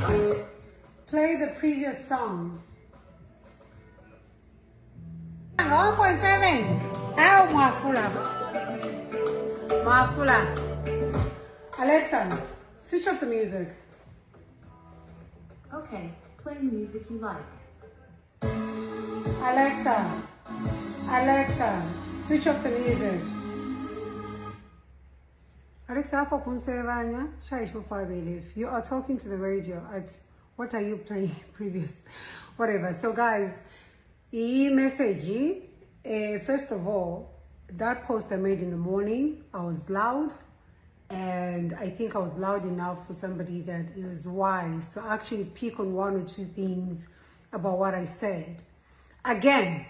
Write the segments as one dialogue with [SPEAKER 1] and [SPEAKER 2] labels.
[SPEAKER 1] Play the previous song. 1.7. How Mafula. Alexa, switch off the music.
[SPEAKER 2] Okay, play music you like.
[SPEAKER 1] Alexa, switch off the music. Alexa, if you are talking to the radio, what are you playing previous? Whatever. So guys, message, first of all, that post I made in the morning, I was loud, and I think I was loud enough for somebody that is wise to actually pick on one or two things about what I said. Again,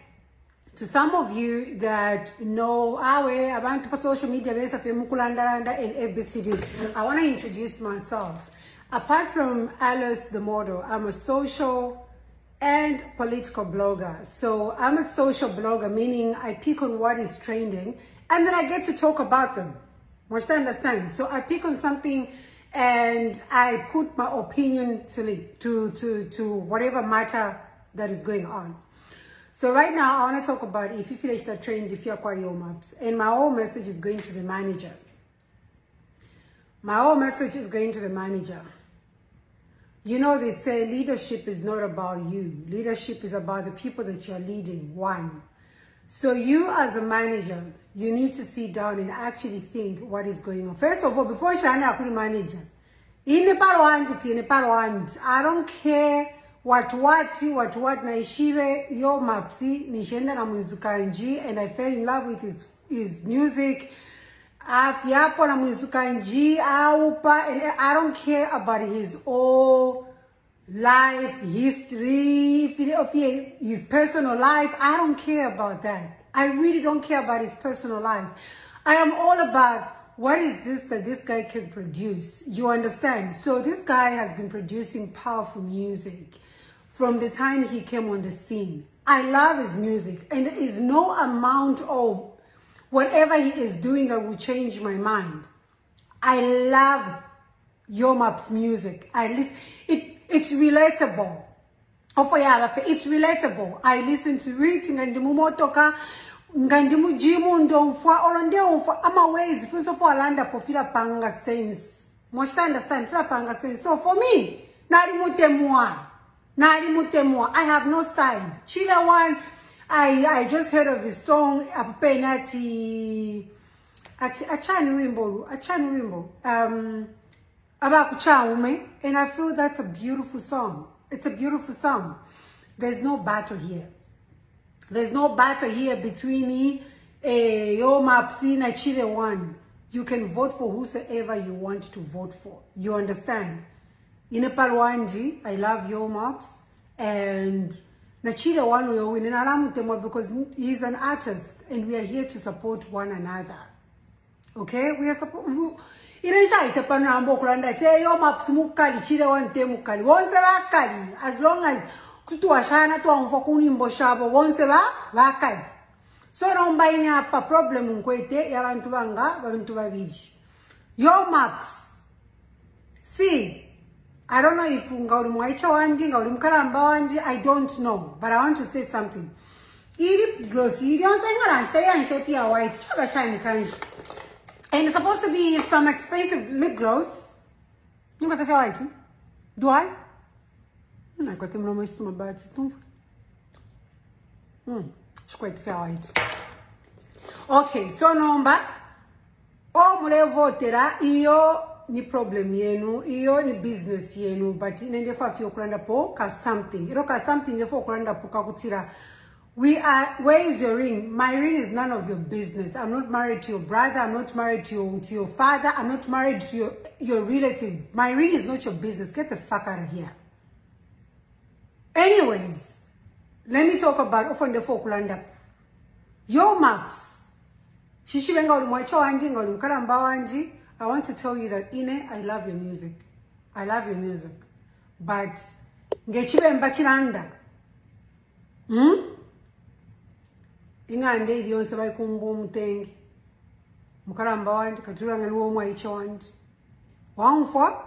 [SPEAKER 1] to some of you that know about social media and ABCD, I want to introduce myself. Apart from Alice the model, I'm a social and political blogger. So I'm a social blogger, meaning I pick on what is trending and then I get to talk about them. Must I understand? So I pick on something and I put my opinion to whatever matter that is going on. So right now I want to talk about if you feel it's the trend, if you acquire your maps. And my whole message is going to the manager. You know, they say leadership is not about you. Leadership is about the people that you're leading, one. So you as a manager, you need to sit down and actually think what is going on. First of all, before you are a manager, I don't care what naishive your mapsi, nishenda na Mwizukanji, and I fell in love with his music. And I don't care about his whole life, history, his personal life. I don't care about that. I really don't care about his personal life. I am all about what is this that this guy can produce. You understand? So this guy has been producing powerful music from the time he came on the scene. I love his music, and there is no amount of whatever he is doing that will change my mind. I love Yomap's music. It's relatable. It's relatable. I listen to it. So for me, I have no side. Chila one, I just heard of this song, and I feel that's a beautiful song. It's a beautiful song. There's no battle here. There's no battle here between Yomapsi and Chile one. You can vote for whosoever you want to vote for. You understand? In Palwanji, I love Yomaps, and Nachida one will win because he's an artist and we are here to support one another. Okay? We are support. As long as so don't buy any problem your maps. See, I don't know if I don't know, but I want to say something. And it's supposed to be some expensive lip gloss. You got the white? Do I? I got them almost my bad. It's quite fair white. Okay, so number. Oh, mule votera iyo ni problem yenu, iyo ni business yenu, but inendefa fio kuranda po ka something. Iro ka something yefo kuranda po kakutira. Where is your ring? My ring is none of your business. I'm not married to your brother. I'm not married to your father. I'm not married to your relative. My ring is not your business. Get the fuck out of here. Anyways, let me talk about Ofonde Fokulanda. Your maps. I want to tell you that Ine, I love your music. I love your music. But ngechibe mbachilanda. Ingande yonse bayikumbu umutengi. Mukalamba wandi katura ngaluwo mwaicha wandi. Wamfa?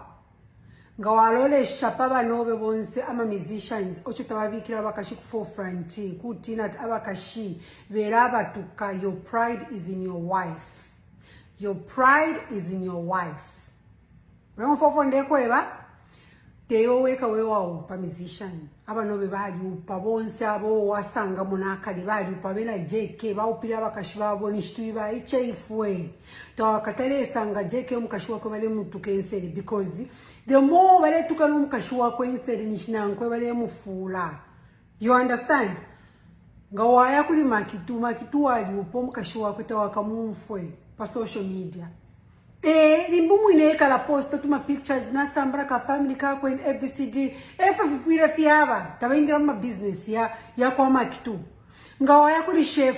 [SPEAKER 1] ngawalole shapaba nobe bonse ama musicians ochotababikira bakashi ku forefront kutina abakashi veraba tuka. Your pride is in your wife. Your pride is in your wife. Remfofo ndeko eba Teo weka wewa pa musician aba nobe bali upa bonse abo wasanga munaka bali upa bena JK ba upira bakashwa boni shtuiba ichefwe to akatale sanga JK mukashwa ko bale mutuke enseri because the more bale tukano mukashwa ko enseri nishinanko bale mufula. You understand? Ngawaya kuli makitu ali upo mukashwa ko tawaka mumfwe pa social media. Limbumu ineka la posta tuma pictures na sambra ka family ka kwa ABCD fuire fiaba tabaingira ma business ya kwa makitu ngawa kuli chef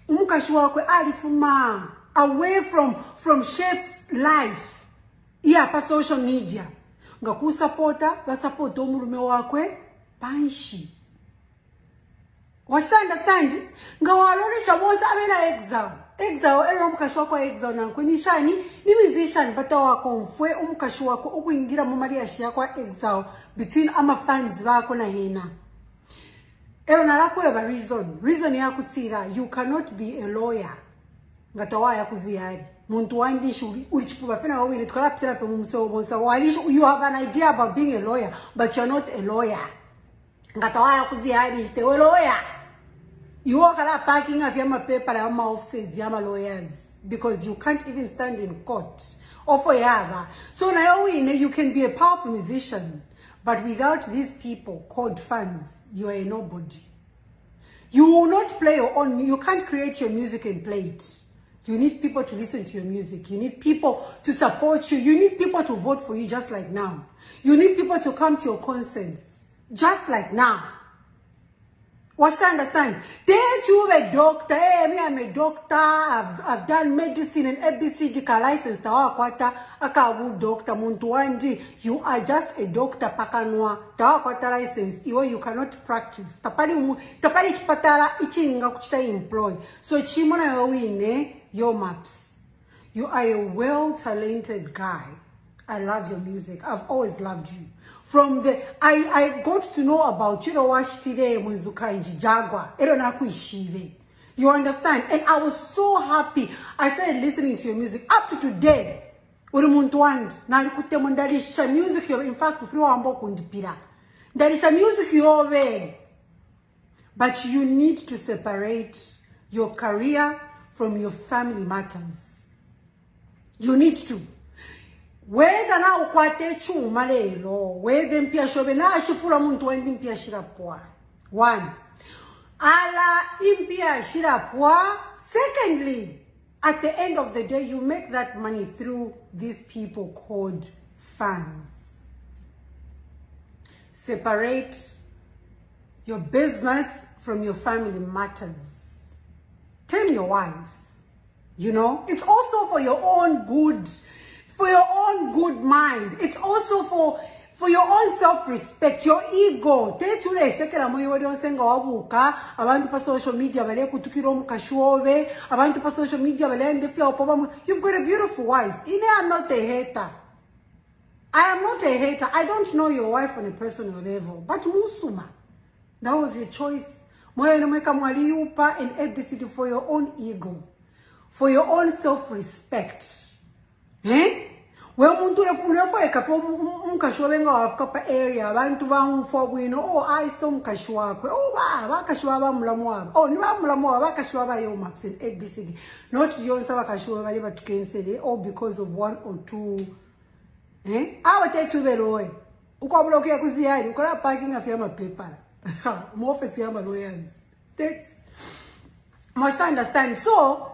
[SPEAKER 1] umukashwa kwe alifuma away from chef's life pa social media ngakusupporta basupporta omulume wakwe panshi. What's understand? Ngawalole shabonza abena exile ero mukashwa kwa exile nanko nishani ni musician bata wako mfwe umukashwa wako ukuingira mu Maria shia kwa exile between ama fans bako na hina. Ero nalako eba reason ya kutira you cannot be a lawyer ngatawa ya kuzihari muntu wandishi ulichipuba fena wawili tukalapitira pe mumseo bonsa walishi you have an idea about being a lawyer but you're not a lawyer ngatawa ya kuzihari ishte we lawyer. You walk around packing up your paper and my offices, your lawyers, because you can't even stand in court. Or for yaba. So now you can be a powerful musician, but without these people called fans, you are a nobody. You will not play your own. You can't create your music and play it. You need people to listen to your music. You need people to support you. You need people to vote for you, just like now. You need people to come to your concerts, just like now. What you understand? They too a doctor. Hey, me I'm a doctor. I've done medicine and ABCD license. Tawa kwata akabu doctor Muntuandi. You are just a doctor pakanwa. Tawa kwata license. You cannot practice. Tapali chipatala ichinga kuchita employ. So chimona yowine your maps. You are a well-talented guy. I love your music. I've always loved you. From the I got to know about you watch today Mwizukanji Jaguar. You understand? And I was so happy. I started listening to your music up to today. Music in fact music but you need to separate your career from your family matters. You need to. Whether now ukwate chuma lelo, whether mpia shobe na shifura muntu wendi mpia shirapwa. One, ala impia shirapwa. Secondly, at the end of the day, you make that money through these people called fans. Separate your business from your family matters. Tell your wife, you know, it's also for your own good. For your own good mind. It's also for your own self-respect, your ego. Abantu pa social media abantu pa social media you've got a beautiful wife. I'm not a hater. I am not a hater. I don't know your wife on a personal level. But Musuma, that was your choice. And ABCD for your own ego. For your own self-respect. Well, muntu unafika kwa mkashwa wenga wafika area abantu bamufo bwino I saw mkashwa kwe bakashwa ba mulamu wabo ni ba mulamu wabo bakashwa ba yo maps in ABCD not yonsa bakashwa bali batukensele because of one or two awatethu beloy ukobloke yakuziyali ukola parking afya mapaper mu office yama lawyers that's must understand. So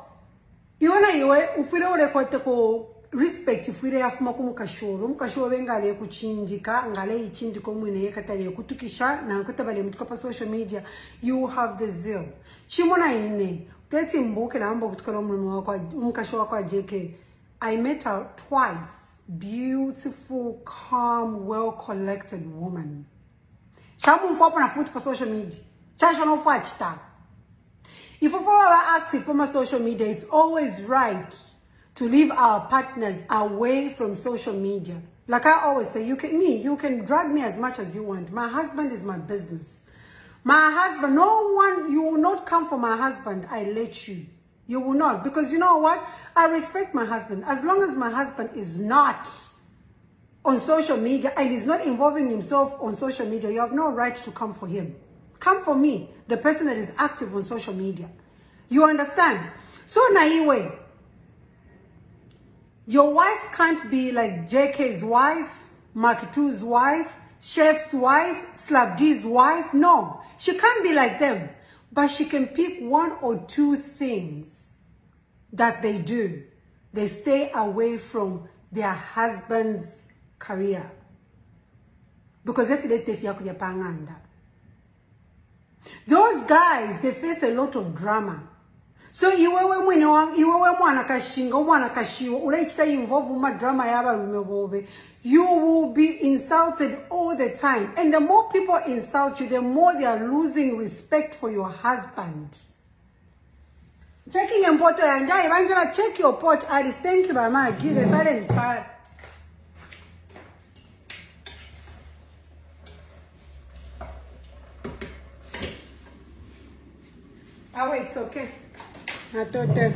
[SPEAKER 1] iona iwe ufire ule ko respect ifire yafuma kumukashoro mukashoro bengale kuchinjika ngale ichindiko mwine yakatali kutukisha na nkatabale mtuka pa social media. You have the zeal chimona ine teti mbuke na ambo kutukala mwana kwa mukashoro kwa JK. I met her twice. Beautiful, calm, well collected woman. Shamu mfopo na futi pa social media chasho no fachita. If we are active on social media, it's always right to leave our partners away from social media. Like I always say, you can drag me as much as you want. My husband is my business. My husband, no one, you will not come for my husband. I let you. You will not. Because you know what? I respect my husband. As long as my husband is not on social media and is not involving himself on social media, you have no right to come for him. Come for me, the person that is active on social media. You understand? So naiwe, your wife can't be like JK's wife, Mark 2's wife, Chef's wife, Slab D's wife. No, she can't be like them. But she can pick one or two things that they do. They stay away from their husband's career. Because if they take panganda. Those guys, they face a lot of drama. So you will be insulted all the time. And the more people insult you, the more they are losing respect for your husband. Checking important and Evangela, check your pot. Alice, thank you, Mama. Give the silent part. Oh, wait, it's okay. I thought that,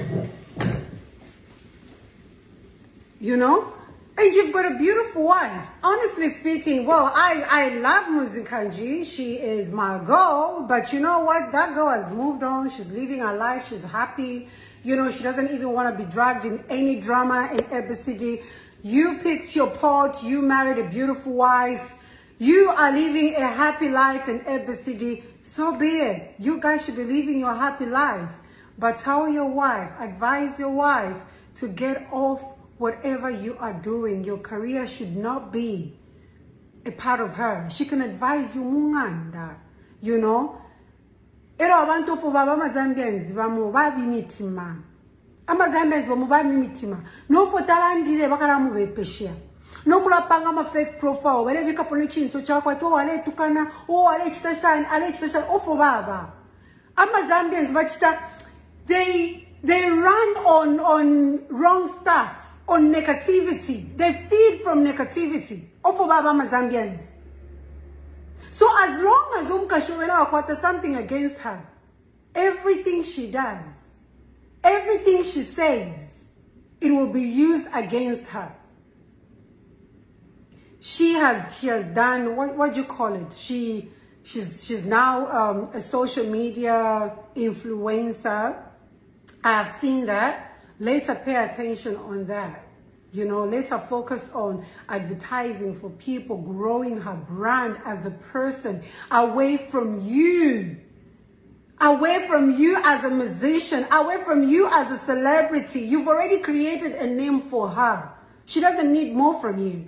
[SPEAKER 1] you know, and you've got a beautiful wife. Honestly speaking, well, I love Mwizukanji. She is my girl, but you know what? That girl has moved on. She's living her life. She's happy. You know, she doesn't even want to be dragged in any drama in ABCD. You picked your pot. You married a beautiful wife. You are living a happy life in ABCD. So be it. You guys should be living your happy life. But tell your wife, advise your wife to get off whatever you are doing. Your career should not be a part of her. She can advise you, munganda, you know. Ero abantu for baba Zambians bamubabi mitima. Amazambians bamubabi mitima. No for talandile bakaramu bepeshia. No kulapanga ma fake profile. Wale vika polichin so chakwa to wale tukana o wale chitashan o for baba. Amazambians bachita. They run on wrong stuff, on negativity. They feed from negativity. Ofo baba Mazambians. So as long as Umkashowela Akwata something against her, everything she does, everything she says, it will be used against her. She has done what do you call it? She's now a social media influencer. I have seen that. Later pay attention on that. You know, later focus on advertising for people, growing her brand as a person, away from you as a musician, away from you as a celebrity. You've already created a name for her. She doesn't need more from you.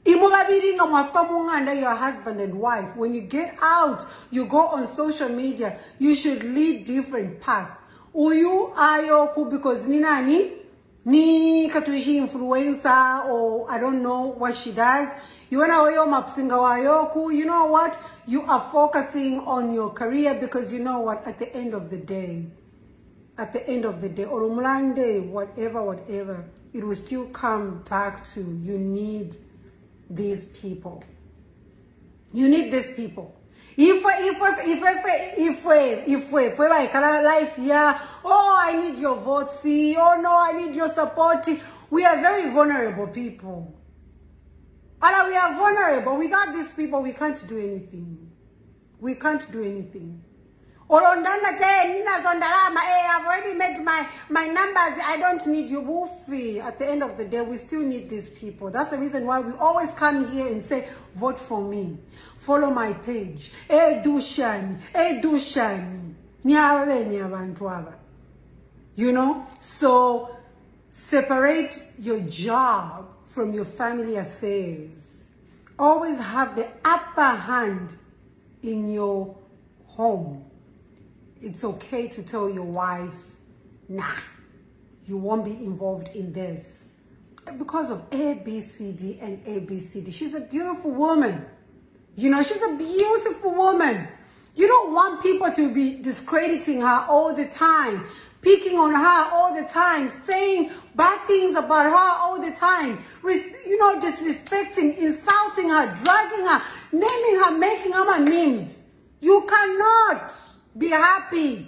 [SPEAKER 1] Your husband and wife, when you get out, you go on social media, you should lead different paths. Uyu ayoku because ni katuishi influencer or I don't know what she does. You wanna oyo mapsinga wayoku, you know what? You are focusing on your career because you know what? At the end of the day, or umlande, whatever, it will still come back to you need these people. You need these people. If we like life, yeah, oh, I need your vote, see, oh no, I need your support. We are very vulnerable people. And we are vulnerable. Without these people, we can't do anything. We can't do anything. I've already made my numbers. I don't need you. Woofy. At the end of the day, we still need these people. That's the reason why we always come here and say, vote for me. Follow my page. You know? So, separate your job from your family affairs. Always have the upper hand in your home. It's okay to tell your wife, nah, you won't be involved in this. Because of ABCD and ABCD. She's a beautiful woman. You know, she's a beautiful woman. You don't want people to be discrediting her all the time, picking on her all the time, saying bad things about her all the time. Disrespecting, insulting her, dragging her, naming her, making her names. You cannot be happy.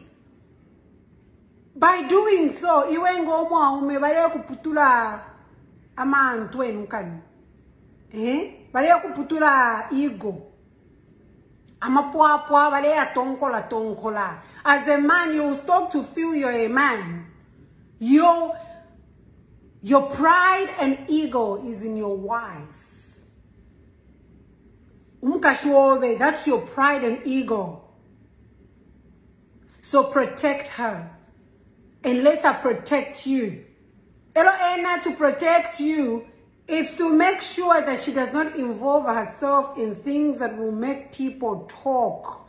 [SPEAKER 1] By doing so, you ain't go more kuputula amantu enukani. Bale kuputula ego. Amapwa bale tonkola. As a man, you stop to feel you're a man. Your pride and ego is in your wife. That's your pride and ego. So protect her. And let her protect you. To protect you, it's to make sure that she does not involve herself in things that will make people talk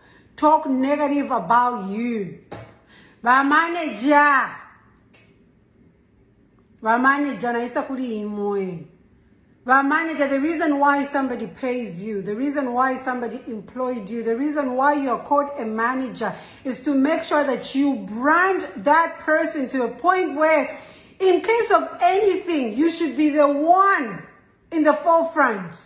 [SPEAKER 1] negative about you. Ba manager naisa kuri imoe. Ba manager, the reason why somebody pays you, the reason why somebody employed you, the reason why you're called a manager is to make sure that you brand that person to a point where, in case of anything, you should be the one in the forefront.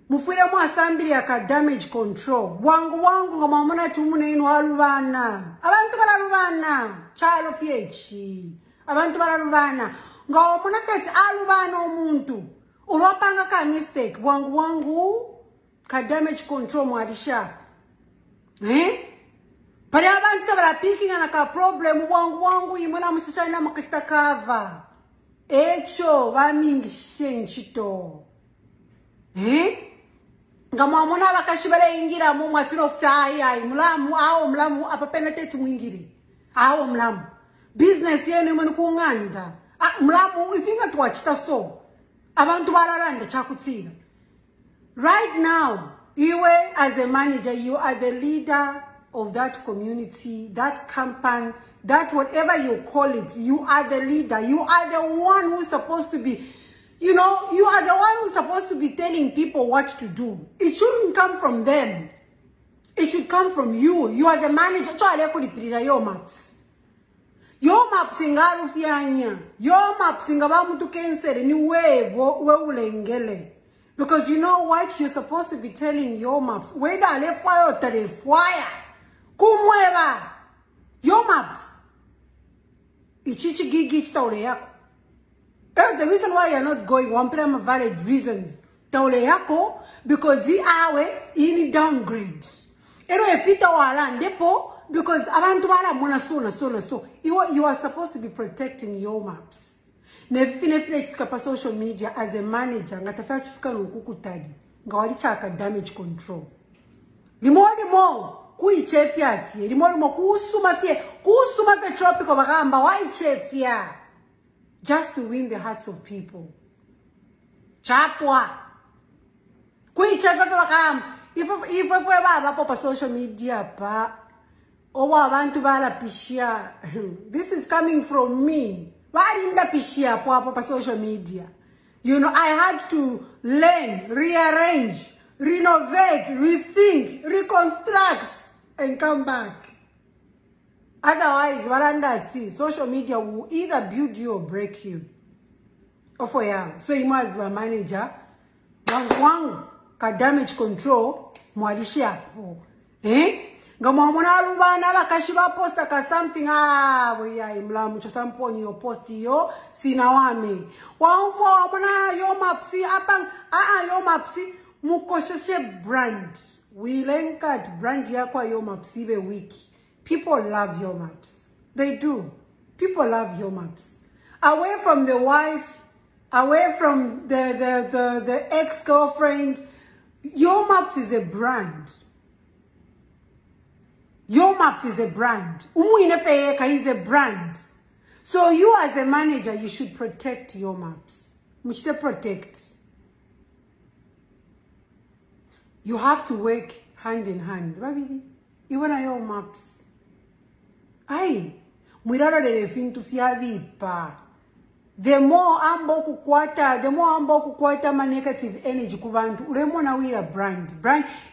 [SPEAKER 1] Mufile mwa sambili yaka damage control. Wangu kama mwana tumune inu alubana. Abantu balubana. Chalo fiechi. Abantu balubana. Nga mwana kati alubana omuntu. Uropanga ka mistake. Wangu ka damage control mwadisha. Pari abantu tabala picking anaka problem. Wangu imona musishana makista kava. Echo wamingi shenchito. Ngama mwana bakashibale ingira mu mwatiro kutaya mulamu apapena tetu mwingiri mulamu business yenu mwe kunganda mulamu ifinga twachita so abantu balalanda chakutsira. Right now, you as a manager, you are the leader of that community, that company, that whatever you call it. You are the leader. You are the one who's supposed to be, you are the one who's supposed to be telling people what to do. It shouldn't come from them. It should come from you. You are the manager. Your maps. Your maps ingaru fianya. Your maps ingabamu tu kensere ni we ulengele. Because you know what? You're supposed to be telling your maps. Whether le fire or tele fire. Kumweba. Your maps. Ichichi gigi chitaule yako. The reason why you're not going, one prima valid reasons. Taule yako, because the awe ini downgrade. Ero efita wala ndepo, because abantu wala mona so. You are supposed to be protecting your maps. Nefine kapa social media as a manager, ngatafaya chifika nukukutadi. Ngawalichaka damage control. Limo, kuichefia fie. Limo, kusuma fie tropical bagamba, waichefia. Just to win the hearts of people. Chapwa. Kuichefia bagamba. If baba popa social media pa. Owa abantu bala pishia. This is coming from me. Why didn't I pishia popa social media? I had to learn, rearrange, renovate, rethink, reconstruct, and come back. Otherwise, social media will either build you or break you. So you must be a manager. Ka damage control, mwalishi hapo. Ngama mwana alubana bakashiba posta ka something imlamu cho samponi yo posti yo sinawame. Wanfo mwana yo mapsi apang yo mapsi mukosheshe brand. We link at brand yakwa yo mapsi be wiki. People love your maps. They do. People love your maps. Away from the wife, away from the ex-girlfriend, your maps is a brand. Your maps is a brand. Umuinefeyeka is a brand. So you as a manager, you should protect your maps. Mushte protect. You have to work hand in hand. Baby, even on your maps. Ai, mwiraro de fintu fiavipa. The more ambo kukwata ma negative energy kubantu. Uremona wira brand.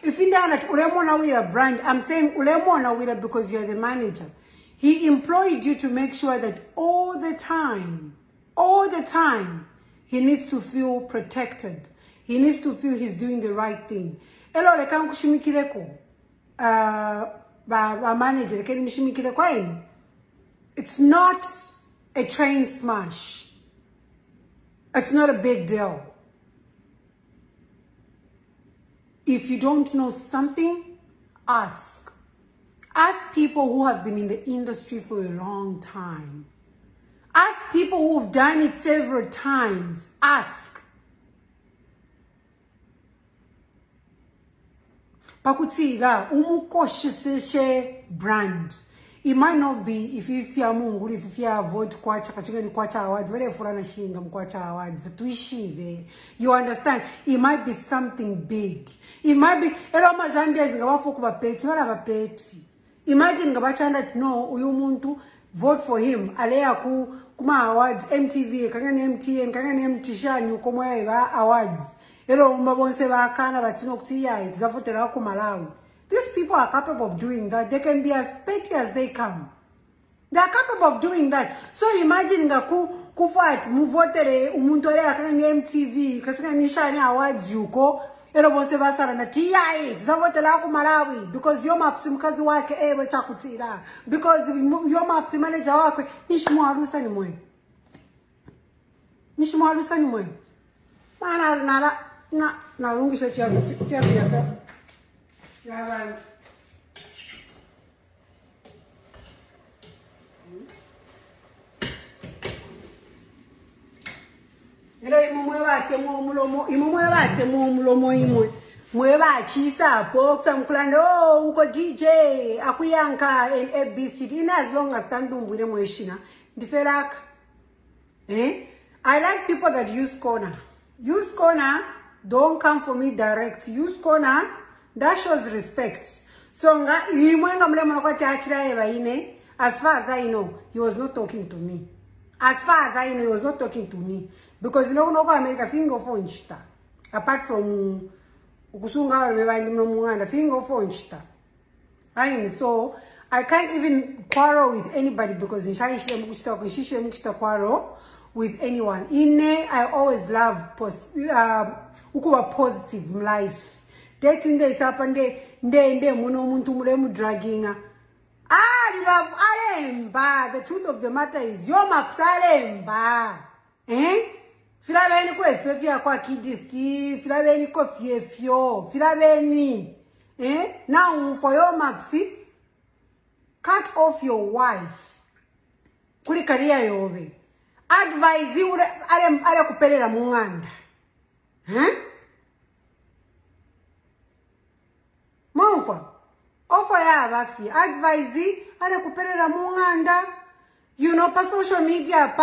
[SPEAKER 1] If you don't uremona wira brand, I'm saying uremona wira because you're the manager. He employed you to make sure that all the time, he needs to feel protected. He needs to feel he's doing the right thing. Elo lekan kushimikireko. Manager, it's not a train smash. It's not a big deal. If you don't know something, ask. Ask people who have been in the industry for a long time. Ask people who have done it several times. Ask. Pakutiga umukoshishe brand. It might not be if you fear mungu, if you fear vote kwacha kachigani kwacha awards, wale furana shinga mkwacha awards tuishive. You understand? It might be something big. It might be elo mazambia zingawafuku bapeti wala bapeti. Imagine ngabachanda no uyu muntu vote for him alea kuma awards MTV kangani MTN kangani MTSHAN ukomwe ba awards. Elo umabonse ba kana batino kutiya izavotela ku Malawi. These people are capable of doing that. They can be as petty as they come. They are capable of doing that. So imagine nga kufight muvotere umuntu ale akani MTV kasika Shani awards yuko elo bonse basara na TI izavotela ku Malawi because yo mapsi mkazi wake ewe chakutira because yo mapsi manager wake nishimwarusa ni mwe. Nishimwarusa ni mwe. Mana na lungi se tia tia. Yeah, ero imwe bate mu mulomo imwe bate mu mulomo imwe mwe bachisa box amkulando uko DJ akuyanka and ABC in as long as kandumbwire mweshina ndifelaka I like people that use corner. Use corner, don't come for me direct. Use corner. That shows respect. So, as far as I know, he was not talking to me. As far as I know, he was not talking to me. Because you know, America finger phone chita. Apart from Ukusunga finger phone chita. So I can't even quarrel with anybody because in Shai quarrel with anyone. I always love positive in life. Dating days happened nde muno muntu muremu dragginga. Alemba. The truth of the matter is yo mapsalemba. Filabeni ko efefia kwa Kidist, filabeni ko fiefio, filabeni. Now for your maxi, cut off your wife. Kuri career yobe. Advise you ale kupelela munganda. Offer ya bafi advise ana kuperera munganda. You know, pa social media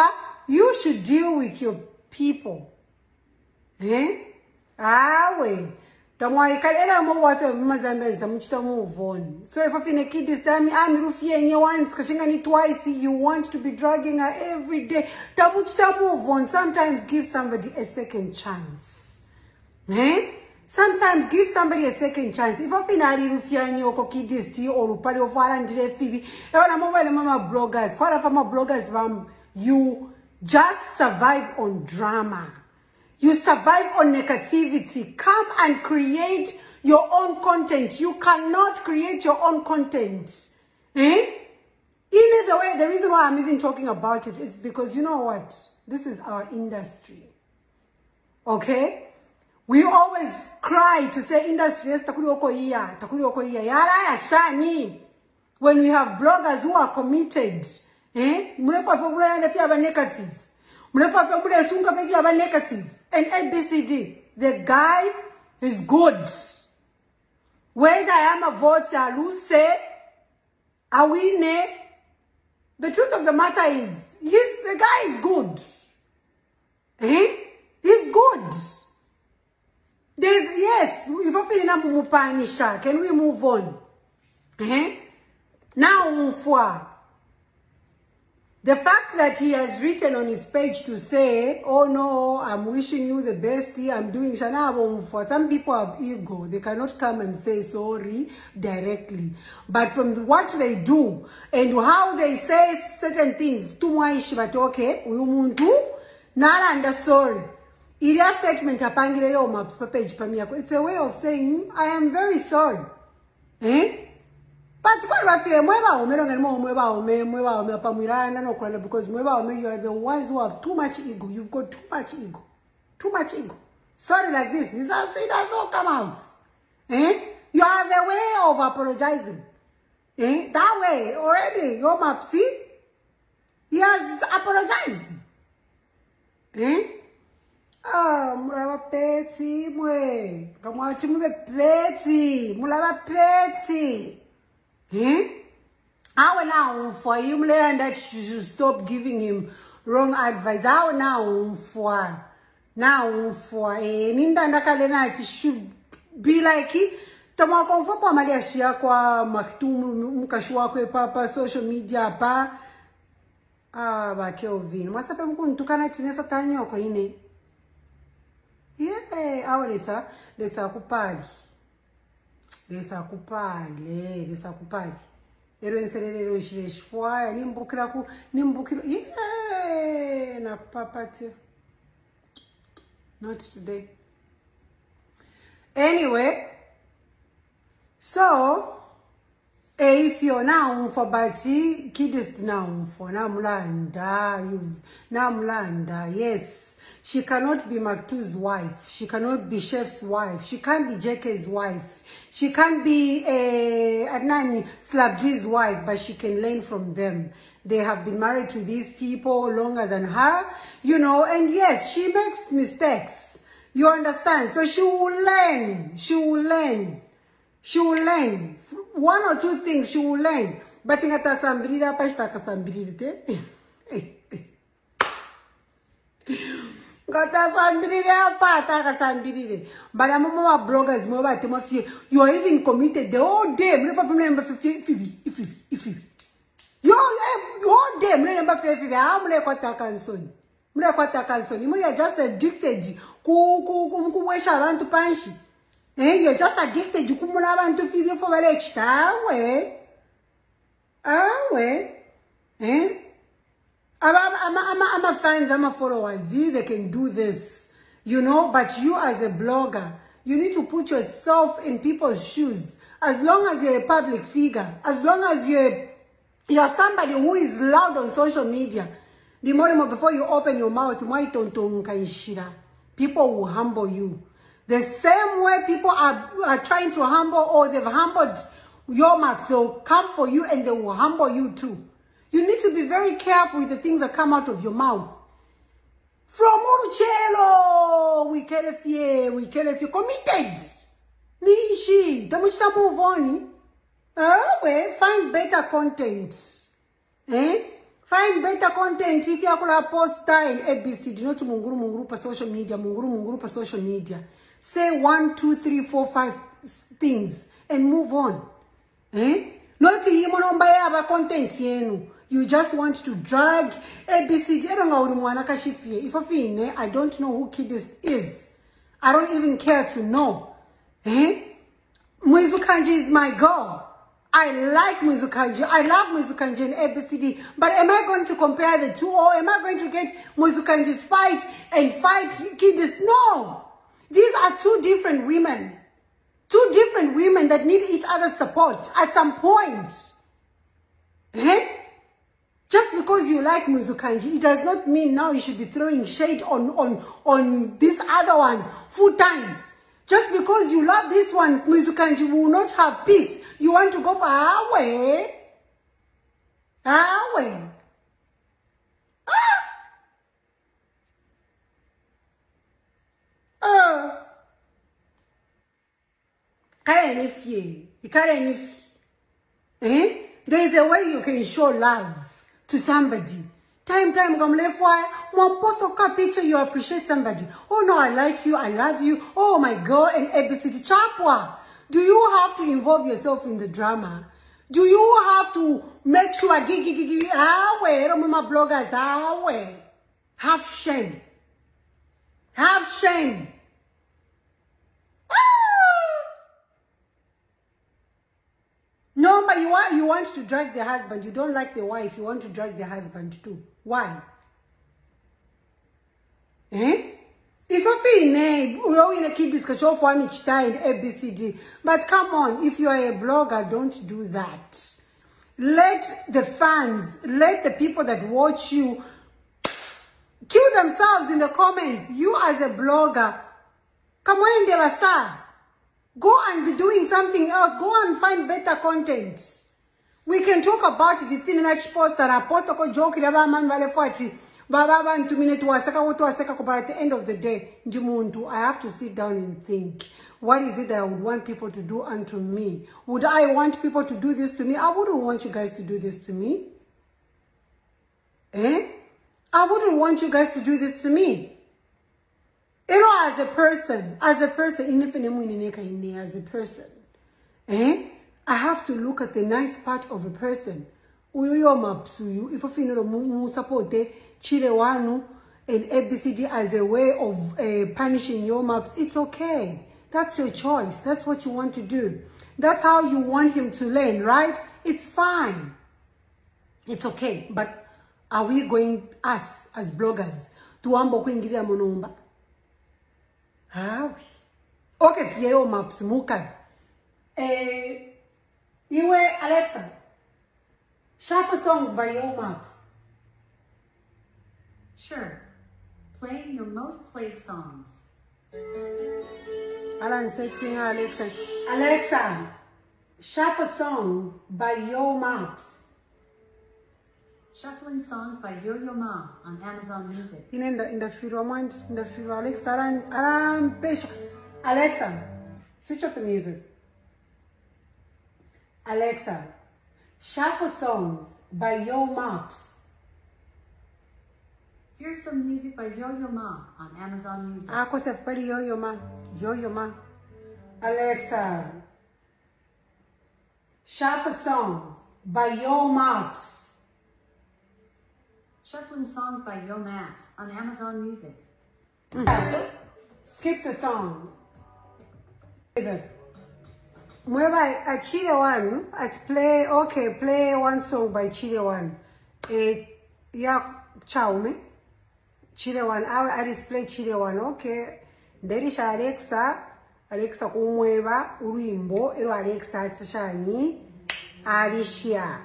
[SPEAKER 1] you should deal with your people. Tamwa ikalela mo wafe mazambe zamuchita move on. So if I feel Kidist I'm rufie once kashingani twice you want to be dragging her every day. Tamuchita move on. Sometimes give somebody a second chance. Sometimes give somebody a second chance. If I finally refuse you or Kidist or Upali or Farandre Phoebe, mama bloggers, quite a former bloggers, you just survive on drama. You survive on negativity. Come and create your own content. You cannot create your own content. Either way, the reason why I'm even talking about it is because you know what? This is our industry. Okay? We always cry to say industry is takuri okoiya. Yara ya shani. When we have bloggers who are committed, mulefa fobula pia ba negative. Mulefa fobula sunga pia ba negative. And ABCD, the guy is good. Whether I am a voter, lose, I win. The truth of the matter is, the guy is good. He's good. Yes, if I feel na can we move on? Now The fact that he has written on his page to say, oh no, I'm wishing you the best, I'm doing Shana. For some people have ego, they cannot come and say sorry directly. But from what they do and how they say certain things, okay, Nala sorry. Iliya statement apangile yo maps page pamiyako. It's a way of saying I am very sorry. But because you are the ones who have too much ego. You've got too much ego. Too much ego. Sorry like this. It does not come out. You have a way of apologizing. That way already your mapsy, he has apologized. Mulava peti mwe. Kamwachi mwe peti. Mulava peti. How now for him learn that you should stop giving him wrong advice. How now for Ninda Nakalena it should be like it. Tama konfo Maria Shia kwa maktumu mkashua kwe papa social media pa ba Kelvin. Masape mkuntukana tinesa tanyo kwa ine. Yeah, awa lesa kupali. Lesa kupali. Ero enserere shifwa nimbukira yeah na papate. Not today. Anyway, so if you're now for Bati, Kidist now for Namlanda, yes. She cannot be Maktu's wife. She cannot be Chef's wife. She can't be JK's wife. She can't be Adnani Slabji's wife, but she can learn from them. They have been married to these people longer than her, you know, and yes, she makes mistakes. You understand? So she will learn. She will learn. She will learn. One or two things she will learn. But in a tasambirida, pashtaka sambiride. But bloggers, you are even committed the whole day. You whole day, you are just addicted. You're just addicted. You can't to feel for I'm a fans, I'm a followers. They can do this, you know. But you as a blogger, you need to put yourself in people's shoes. As long as you're a public figure, as long as you're somebody who is loud on social media, the more before you open your mouth, people will humble you. The same way people are trying to humble, or they've humbled your marks, they'll come for you and they will humble you too. You need to be very careful with the things that come out of your mouth. From Uruchelo, we care if you committed. Nishi, tamuchita move on. Well, find better content. Find better content. If you are post time, ABC, do not munguru pa social media, munguru pa social media. Say 1, 2, 3, 4, 5 things and move on. Not the content yenu. You just want to drag ABCD. I don't know who Kidist is. I don't even care to know. Mwizukanji is my girl. I like Mwizukanji. I love Mwizukanji and ABCD. But am I going to compare the two? Or am I going to get Mwizukanji's fight and fight Kidist? No. These are two different women. Two different women that need each other's support at some point. Just because you like Mwizukanji, it does not mean now you should be throwing shade on this other one full time. Just because you love this one, Mwizukanji will not have peace. You want to go for our way. Our way. There is a way you can show love to somebody. Time come left why one post a picture you appreciate somebody. Oh no, I like you, I love you. Oh my God, and ABCD chapwa. Do you have to involve yourself in the drama? Do you have to make sure my bloggers have shame? Have shame. No, but you want to drag the husband. You don't like the wife. You want to drag the husband too. Why? Eh? If you feel we're in a Kidist show for me in ABCD. But come on, if you are a blogger, don't do that. Let the fans, let the people that watch you kill themselves in the comments. You as a blogger, come on, Devasa. Go and be doing something else. Go and find better content. We can talk about it if you post that I post a joke but at the end of the day, I have to sit down and think, what is it that I would want people to do unto me? Would I want people to do this to me? I wouldn't want you guys to do this to me. Eh? I wouldn't want you guys to do this to me. You know, as a person, eh? I have to look at the nice part of a person. If you support Chilewanu and ABCD as a way of punishing your maps, it's okay. That's your choice. That's what you want to do. That's how you want him to learn, right? It's fine. It's okay. But are we going, us as bloggers, to ambo kuingilia monomba? How? Okay, your maps, muka. Iwe Alexa, shuffle songs by your maps.
[SPEAKER 2] Sure. Playing your most played songs.
[SPEAKER 1] Alan said, sing Alexa. Alexa, shuffle songs by Yo Maps.
[SPEAKER 2] Shuffling songs by Yo-Yo Ma on Amazon Music.
[SPEAKER 1] In the firmament, in the firmament, Alexa, Alan, Alexa, switch off the music. Alexa, shuffle songs by Yo Maps.
[SPEAKER 2] Here's some music by Yo-Yo Ma on Amazon Music.
[SPEAKER 1] Yo-Yo Ma. Yo-Yo Ma. Alexa, shuffle songs by Yo Maps.
[SPEAKER 2] Shuffling songs by Yo Maps on Amazon Music.
[SPEAKER 1] Skip the song. Whenever I Chile one, I play, okay, play one song by Chile one. Yeah, ciao me. Chile one, I display Chile one, okay. Derisha Alexa kumweva, urimbo, ero Alexa tsashani, Alicia.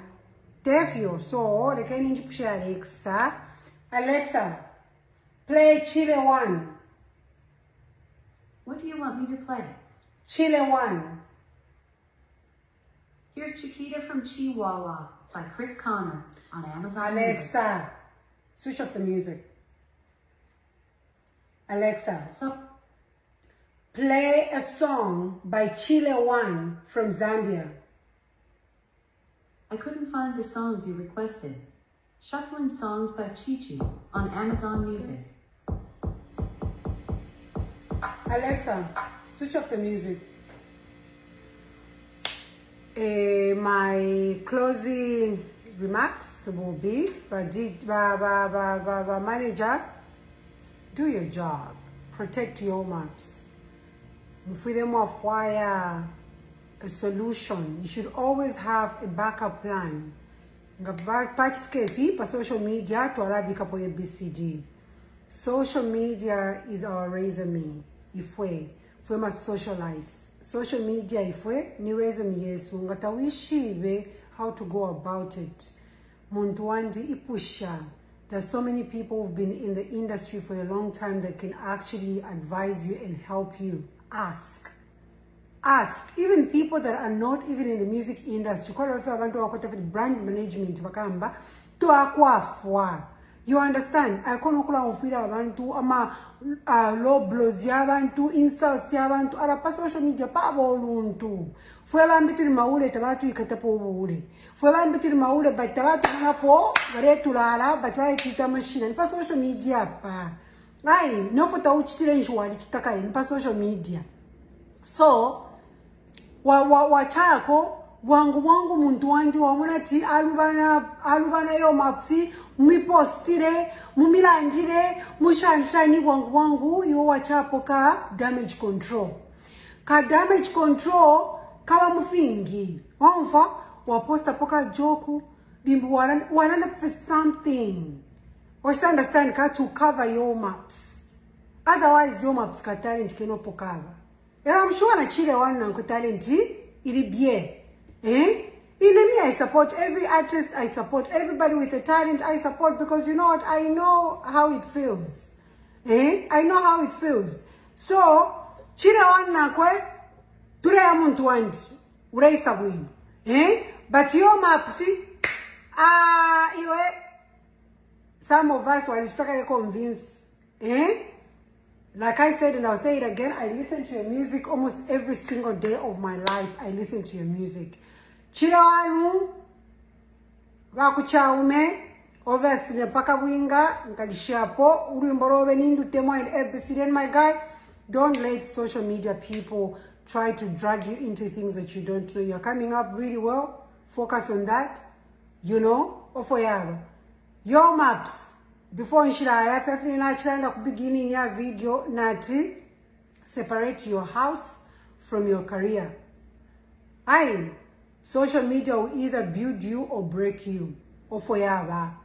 [SPEAKER 1] Tefio, so, the can push Alexa. Alexa, play Chile one.
[SPEAKER 2] What do you want me to play?
[SPEAKER 1] Chile one.
[SPEAKER 2] Here's Chiquita from Chihuahua by Chris Connor on Amazon
[SPEAKER 1] Alexa,
[SPEAKER 2] Music.
[SPEAKER 1] switch off the music. Alexa, play a song by Chile One from Zambia.
[SPEAKER 2] I couldn't find the songs you requested. Shuffling songs by Chichi on Amazon Music.
[SPEAKER 1] Alexa, switch off the music. My closing remarks will be, manager, do your job. Protect your maps. Freedom of wire, a solution. You should always have a backup plan. Social media to Arabic BCD. Social media is our resume. If we must socialites. Social media if we ni resume yesu ngatawishibe how to go about it. Muntu wandi ipusha. There's so many people who've been in the industry for a long time that can actually advise you and help you. Ask. Even people that are not even in the music industry. Brand management. You understand? I can't abantu ama low blows yabantu, insults yabantu, ala pa social media pa boluntu. Fue bambitiri maule tabatu ikatapo ule. Fue bambitiri maule ba tabatu hapo baretulala batwaye tita machine pa social media pa. Ai, no fota uchitire njwali chitaka pa social media. So wachako wangu muntu wanji wamona ti alubana yo mapsi mwipostire mumilandire mushanshani wangu yo wachapo ka damage control. Ka damage control kama mufingi wamfa waposta poka joku bimbu wanana for something. What's understand ka to cover your maps. Otherwise your maps ka talent cannot cover. And I'm sure na chile one na talent ili bien. In me, I support every artist, I support everybody with a talent, I support because you know what, I know how it feels. I know how it feels. So, chile one na kwe, ture ya muntu wanti, uraisa winu. But your mapsi, iwe, some of us were convinced, like I said, and I'll say it again, I listen to your music almost every single day of my life. I listen to your music. Chilawanu, wakuchaume, obviously nepaka winga, nkadishapo, urimborobe nindu temo and ABCD. And my guy, don't let social media people try to drag you into things that you don't know. You're coming up really well. Focus on that. You know, ofoyaba. Your maps. Before nshira FF na beginning ya video nati separate your house from your career. Social media will either build you or break you. Ofoyaba.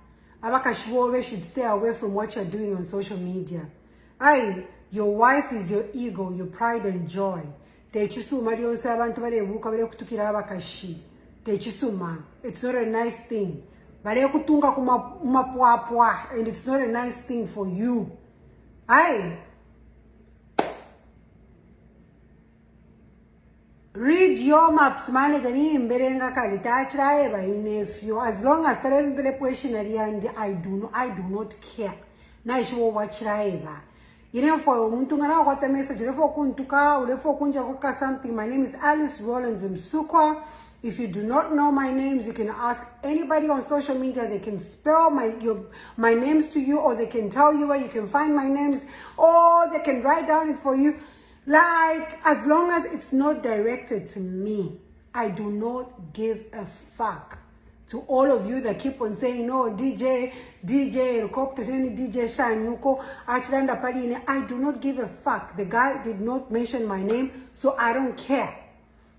[SPEAKER 1] Abakashwowe should stay away from what you're doing on social media. Your wife is your ego, your pride and joy. Techisuma dionse abantu barebuka bare kutukira abakashi. Techisuma. It's not a nice thing. And it's not a nice thing for you. Read your maps, manager. As long as the question I do not care. Na isho watch raiva. For umuntu ngana what message ulefo kuntuka ulefo kunja kuka something. My name is Rowlands Musukwa. If you do not know my names, you can ask anybody on social media. They can spell my names to you, or they can tell you where you can find my names, or they can write down it for you. Like, as long as it's not directed to me, I do not give a fuck. To all of you that keep on saying, no, DJ, DJ Shanyuko, Achilanda Padine, I do not give a fuck. The guy did not mention my name, so I don't care.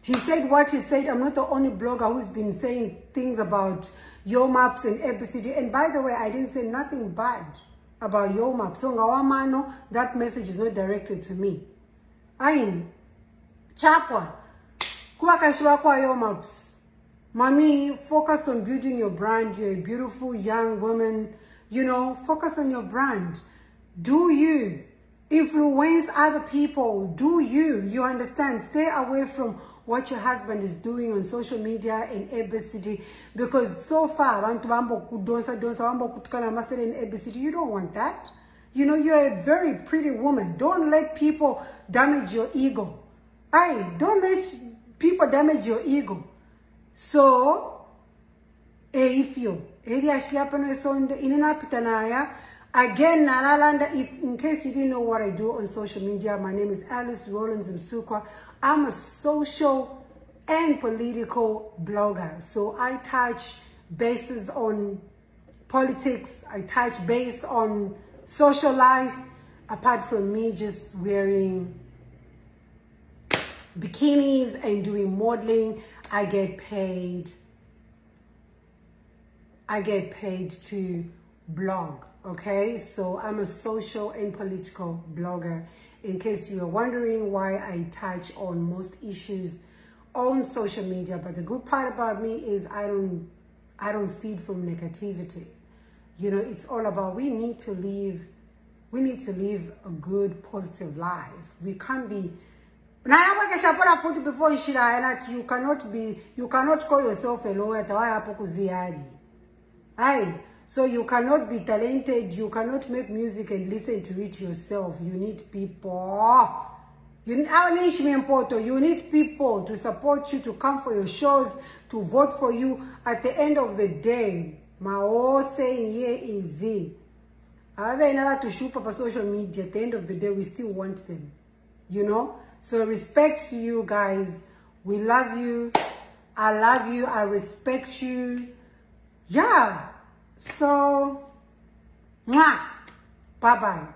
[SPEAKER 1] He said what he said. I'm not the only blogger who's been saying things about Yo Maps and ABCD. And by the way, I didn't say nothing bad about Yo Maps. So ngawamano, that message is not directed to me. Chapwa. Kuwakashiwa kwa Yo Maps. Mami, focus on building your brand. You're a beautiful young woman. You know, focus on your brand. Do you influence other people? Do you understand? Stay away from what your husband is doing on social media and ABCD, because so far you don't want that. You know, you're a very pretty woman. Don't let people damage your ego. Don't let people damage your ego. So if you again, if in case you didn't know what I do on social media, my name is Rowlands Musukwa. I'm a social and political blogger. So I touch bases on politics. I touch base on social life. Apart from me just wearing bikinis and doing modeling, I get paid to blog. Okay, so I'm a social and political blogger. In case you are wondering why I touch on most issues on social media, but the good part about me is I don't feed from negativity. You know, it's all about we need to live a good, positive life. We can't be. You cannot call yourself a lawyer. So you cannot be talented, you cannot make music and listen to it yourself. You need people. You need people to support you, to come for your shows, to vote for you. At the end of the day, my whole saying here is I have to shoot up on social media. At the end of the day, we still want them. You know? So respect to you guys. We love you. I love you. I respect you. Yeah. So, mwah. Bye-bye.